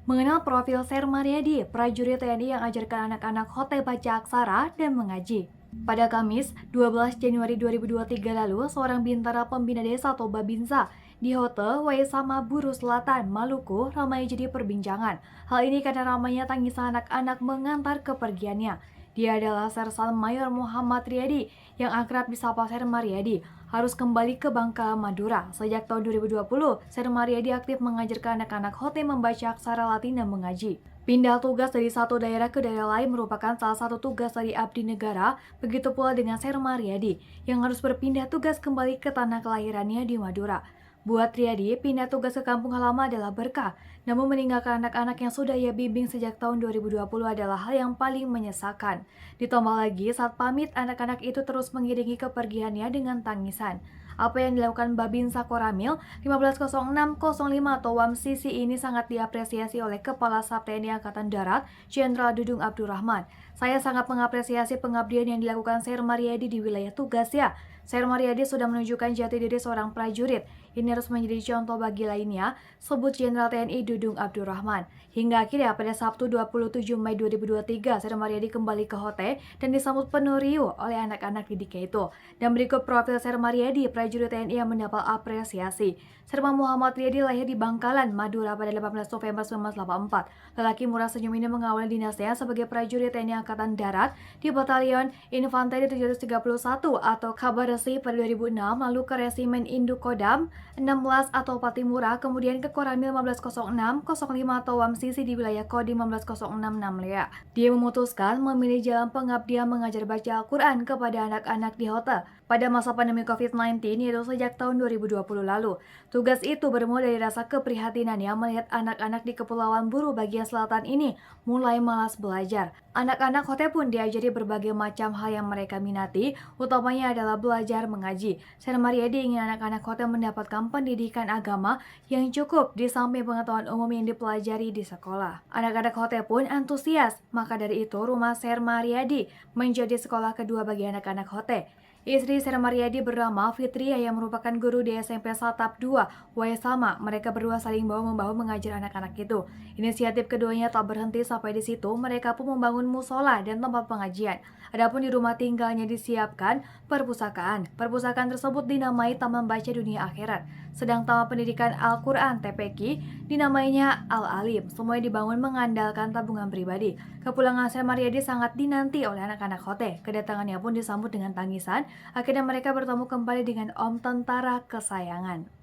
Mengenal profil Ser Mariadi, prajurit TNI yang ajarkan anak-anak hotel baca aksara dan mengaji. Pada Kamis, 12 Januari 2023 lalu, seorang bintara pembina desa atau Babinsa di Hotel Waisama Buru Selatan, Maluku, ramai jadi perbincangan. Hal ini karena ramainya tangisan anak-anak mengantar kepergiannya. Dia adalah Sersan Mayor Muhammad Riyadi yang akrab disapa Ser Mariadi. Harus kembali ke Bangka, Madura. Sejak tahun 2020, Ser Mariadi aktif mengajarkan anak-anak hotel membaca aksara Latin dan mengaji. Pindah tugas dari satu daerah ke daerah lain merupakan salah satu tugas dari abdi negara, begitu pula dengan Ser Mariadi yang harus berpindah tugas kembali ke tanah kelahirannya di Madura. Buat Riyadi, pindah tugas ke kampung halaman adalah berkah, namun meninggalkan anak-anak yang sudah ia bimbing sejak tahun 2020 adalah hal yang paling menyesalkan. Ditambah lagi, saat pamit, anak-anak itu terus mengiringi kepergiannya dengan tangisan. Apa yang dilakukan Babinsa Koramil 150605 atau WAMSISI ini sangat diapresiasi oleh Kepala Staf TNI Angkatan Darat, Jenderal Dudung Abdurrahman. Saya sangat mengapresiasi pengabdian yang dilakukan Ser Mariadi di wilayah tugasnya. Ser Mariadi sudah menunjukkan jati diri seorang prajurit. Ini harus menjadi contoh bagi lainnya, sebut Jenderal TNI Dudung Abdurrahman. Hingga akhirnya pada Sabtu 27 Mei 2023, Ser Mariadi kembali ke hotel dan disambut penuh riuh oleh anak-anak didiknya itu. Dan berikut profil Ser Mariadi, prajurit TNI yang mendapat apresiasi. Serma Muhammad Riyadi lahir di Bangkalan, Madura pada 18 November 1984. Lelaki murah senyum ini mengawali dinasnya sebagai prajurit TNI Angkatan Darat di Batalion Infanteri 731 atau Kabar Resi pada 2006, lalu ke Resimen Induk Kodam 16 atau Patimura, kemudian ke Koramil 1506-05 atau WAMSISI di wilayah Kodim 1506 Lea. Dia memutuskan memilih jalan pengabdian mengajar baca Al-Quran kepada anak-anak di hotel pada masa pandemi COVID-19, yaitu sejak tahun 2020 lalu. Tugas itu bermula dari rasa keprihatinannya melihat anak-anak di Kepulauan Buru bagian selatan ini mulai malas belajar. Anak-anak hotel pun diajari berbagai macam hal yang mereka minati, utamanya adalah belajar mengaji. Ser Mariadi ingin anak-anak hotel mendapatkan pendidikan agama yang cukup di samping pengetahuan umum yang dipelajari di sekolah. Anak-anak hotel pun antusias, maka dari itu rumah Ser Mariadi menjadi sekolah kedua bagi anak-anak hotel. Istri Ser Mariadi bernama Fitria yang merupakan guru di SMP Satap 2, Waisama. Mereka berdua saling bahu-membahu mengajar anak-anak itu. Inisiatif keduanya tak berhenti sampai di situ, mereka pun membangun musola dan tempat pengajian. Adapun di rumah tinggalnya disiapkan perpustakaan. Perpustakaan tersebut dinamai Taman Baca Dunia Akhirat. Sedang Taman Pendidikan Al-Quran (TPQ) dinamainya Al-Alim. Semuanya dibangun mengandalkan tabungan pribadi. Kepulangan Ser Mariadi sangat dinanti oleh anak-anak hotel. Kedatangannya pun disambut dengan tangisan. Akhirnya mereka bertemu kembali dengan Om Tentara kesayangan.